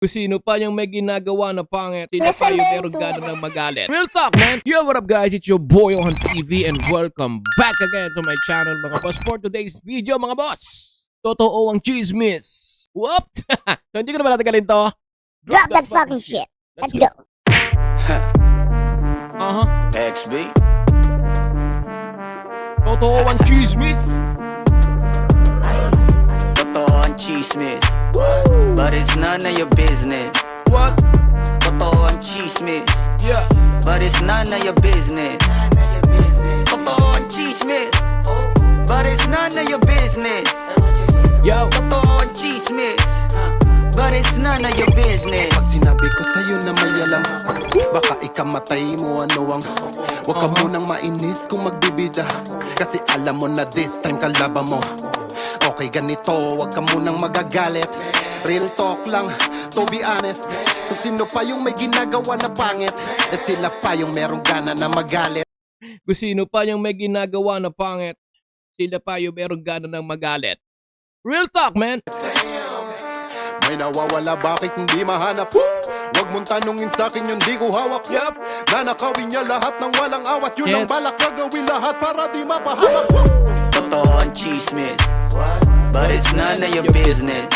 Kung sino pa yung may ginagawa na pangit, sila pa yung meron gana ng magalit. Real talk, man! Yo, what up guys? It's your boy, Johan TV, and welcome back again to my channel, mga boss. For today's video, mga boss, totoo ang chismis. Whoop! So, hindi ko naman natagalin to. Drop that fucking shit. Let's go. XB. Totoo ang chismis. Totoo ang chismis. But it's none of your business. What? Totoo ang chismis. Yeah. But it's none of your business. Totoo ang chismis. But it's none of your business. Yo. Totoo ang chismis. But it's none of your business. Pag sinabi ko sa'yo na may alam, baka ikamatay mo ano ang huwag ka munang mainis kung magbibida, kasi alam mo na this time kalaban mo. Okay ganito, huwag ka munang magagalit. Real talk lang, to be honest. Kung sino pa yung may ginagawa na pangit, at sila pa yung merong gana na magalit. Kung sino pa yung may ginagawa na pangit, sila pa yung meron gana ng magalit. Real talk, man! May nawawala, bakit hindi mahanap? Huwag mong tanungin sa'kin yung di ko hawak. Yup. Nanakawin niya lahat ng walang awat. Yun Yes. ang balak, gagawin lahat para di mapahamak. Totoo ang chismis. But it's none of your business.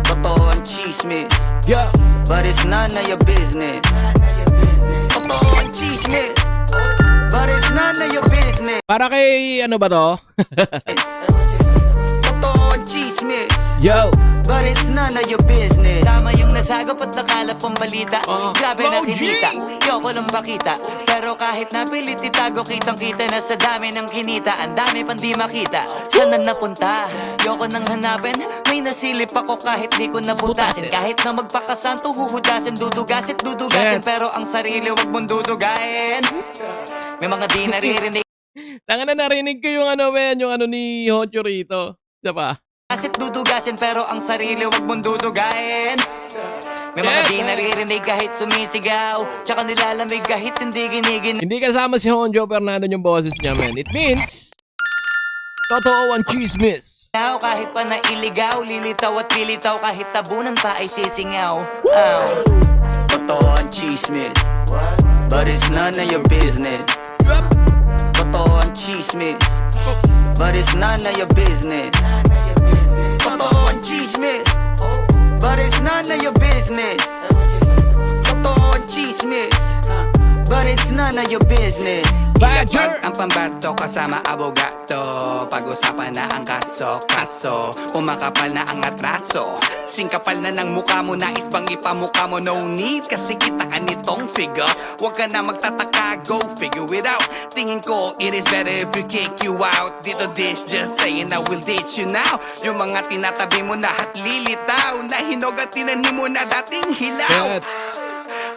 Totoo ang chismis. Yeah. But it's none of your business. Totoo ang chismis. But it's none of your business. Para kay ano ba to? Totoo ang chismis. Yo. But it's none of your business. Tama yung nasagap at nakalap ang balita. Grabe na Bro, kinita, G! yoko lang makita. Pero kahit napilit itago, kitang kita na sa dami ng kinita. Ang dami pang di makita, saan na napunta? Yoko nang hanapin, may nasilip ako kahit di ko nabutasin. Butasin. Kahit na magpakasanto, huhudasin, dudugasit, dudugasin. Yes. Pero ang sarili wag mong dudugain. May mga di naririnig. Tanga na, narinig ko yung ano, men, yung ano ni Honcho rito. Isa pa. Kasit dudugasin pero ang sarili wag mong dudugain. May mga Yes. di naririnig kahit sumisigaw, tsaka nilalamig kahit hindi ginigin. Hindi kasama si Honcho Fernando yung boses niya, men. It means, totoo ang chismis. Kahit pa nailigaw, lilitaw at lilitaw kahit tabunan pa ay sisingaw. Totoo ang chismis, but it's none of your business. Yup. Totoo ang chismis, but it's none of your business. Totoo ang chismis, but it's none of your business. Totoo ang chismis, but it's none of your business. Badger! Ang pambato kasama abogato, pag-usapan na ang kaso, kumakapal na ang atraso, singkapal na ng mukha mo, nais bang ipamukha mo, no need kasi kita ka nitong figure. Huwag ka na magtataka, go figure it out. Tingin ko it is better if we kick you out. Dito dish, just saying I will ditch you now. Yung mga tinatabi mo na at lilitaw, na hinog at tinanim mo na dating hilaw. Yes.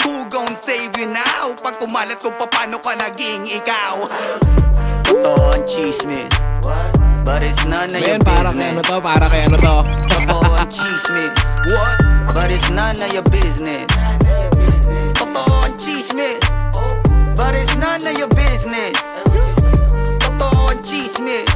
Who gon' save you now? Pag kumalat ko paano ka naging ikaw? Totoo ang chismis, but it's none of your Men, para kay ano business. to, para kay ano to. Totoo ang chismis, but it's none of your business. Totoo ang chismis, but it's none of your business. Totoo ang chismis,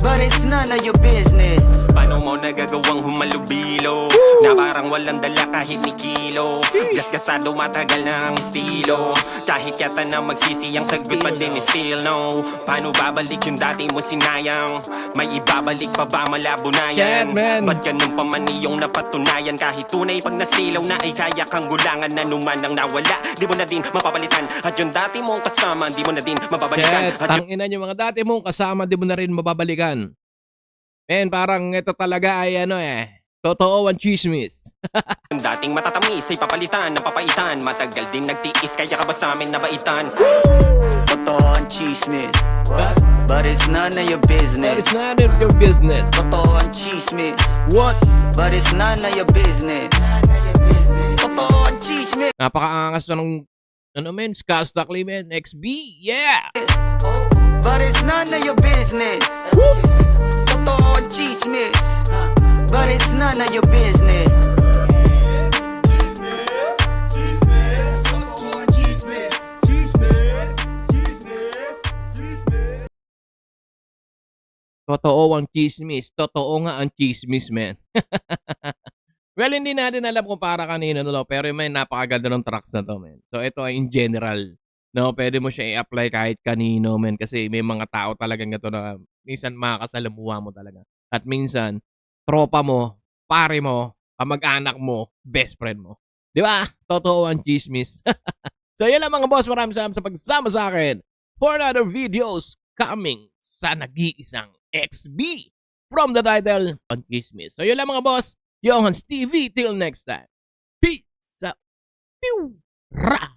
but it's none of your business. Paano mo nagagawang humalubilo na parang walang dala kahit ni kilo? Gasgasado matagal na ang estilo, kahit yata na magsisiyang sagot pa din still no. Paano babalik yung dati mo sinayang? May ibabalik pa ba malabo na yan? Shit, man. Ba't ganun pa man iyong napatunayan? Kahit tunay pag nasilaw na ay kaya kang gulangan na numan ang nawala, di mo na din mapapalitan. At yung dati mong kasama, di mo na din mababalikan. Shit, At yung tangina yung mga dati mong kasama, di mo na rin mababalikan. Men, parang ito talaga ay ano totoo ang chismis. Ang dating matatamis ay papalitan ng papaitan. Matagal din nagtiis kaya ka ba sa amin nabaitan? Totoo ang chismis, but it's none of your That business. is none of your business. Totoo ang chismis, What? but it's none of your business. Totoo ang chismis, Napakaangas na ng ano men, Skastakli men, XB, yeah! but it's none of your business. Totoo ang chismis, but it's none of your business. Totoo ang chismis. Totoo nga ang chismis, men. Well, hindi natin alam kung para kanino, no? Pero may napakaganda ng tracks na to, men. So, ito ay in general. No, pwede mo siya i-apply kahit kanino, men. Kasi may mga tao talagang ito na minsan makakasalamuha mo talaga. At minsan, tropa mo, pare mo, kamag-anak mo, best friend mo. Di ba? Totoo ang chismis. So, yun lang mga boss. Maraming salamat sa pagsama sa akin for another videos coming sa nag-iisang XB from the title on chismis. So, yun lang mga boss. Johans TV. Till next time. Peace out. Pew! Ra!